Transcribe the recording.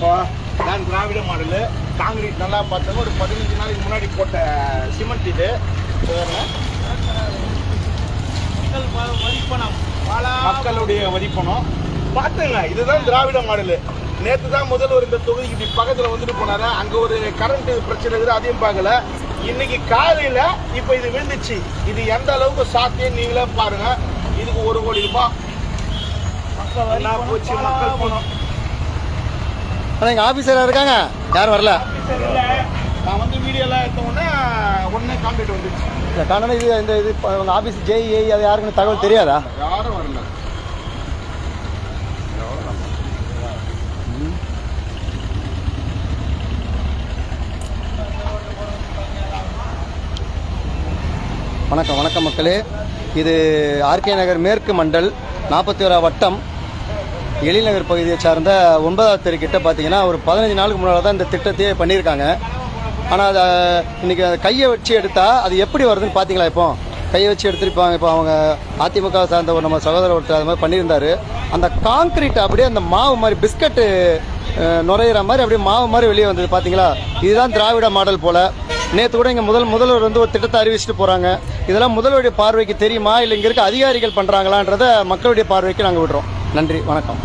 பாருங்கப்பா, நான் திராவிட model concrete நல்லா பார்த்தோம். ஒரு 15 நாளைக்கு முன்னாடி போட்ட சிமெண்ட் இது. மக்களுடைய வரிப்பணம் பார்த்துங்க. இதுதான் திராவிட மாடலு. நேற்று தான் முதல்வர் இந்த தொகுதிக்கு இப்படி பக்கத்தில் வந்துட்டு போனாரு. அங்கே ஒரு கரண்ட் பிரச்சனை இருக்குது, அதையும் பார்க்கல. இன்னைக்கு காலையில் இப்போ இது விழுந்துச்சு. இது எந்த அளவுக்கு சாத்தியம் நீங்களே பாருங்க. இதுக்கு 1 கோடி ரூபாய் மக்கள் போச்சு. மக்கள் போனோம். ஆனால் எங்கள் ஆஃபீஸராக இருக்காங்க, யாரும் வரல. நான் வந்து வீடியோலாம் எடுத்தோடனே உடனே கான்டாக்ட் வந்துடுச்சு. இல்லை காரணம் இது இந்த இது உங்கள் ஆஃபீஸ் ஜேஇ அது யாருக்குன்னு தகவல் தெரியாதா? யாரும் வரல. வணக்கம் வணக்கம் மக்களே. இது ஆர்கே நகர் மேற்கு மண்டல் 41 வட்டம் எழில்நகர் பகுதியை சார்ந்த 9வது தெரு கிட்ட பார்த்தீங்கன்னா ஒரு 15 நாளுக்கு முன்னால் தான் இந்த திட்டத்தையே பண்ணியிருக்காங்க. ஆனால் அதை இன்றைக்கி அந்த கையை வச்சு எடுத்தால் அது எப்படி வருதுன்னு பார்த்தீங்களா? இப்போ கையை வச்சு எடுத்துருப்பாங்க. இப்போ அவங்க அதிமுக சார்ந்த ஒரு நம்ம சகோதரர் ஒருத்தர் அது மாதிரி பண்ணியிருந்தார். அந்த காங்கிரீட் அப்படியே அந்த மாவு மாதிரி பிஸ்கட்டு நுரையிற மாதிரி அப்படியே மாவு மாதிரி வெளியே வந்தது பார்த்தீங்களா? இதுதான் திராவிட மாடல் போல். நேற்று கூட இங்கே முதல்வர் வந்து ஒரு திட்டத்தை அறிவிச்சுட்டு போகிறாங்க. இதெல்லாம் முதல்வருடைய பார்வைக்கு தெரியுமா, இல்லை இங்கே இருக்க அதிகாரிகள் பண்ணுறாங்களான்றதை மக்களுடைய பார்வைக்கு நாங்கள் விடுறோம். நன்றி, வணக்கம்.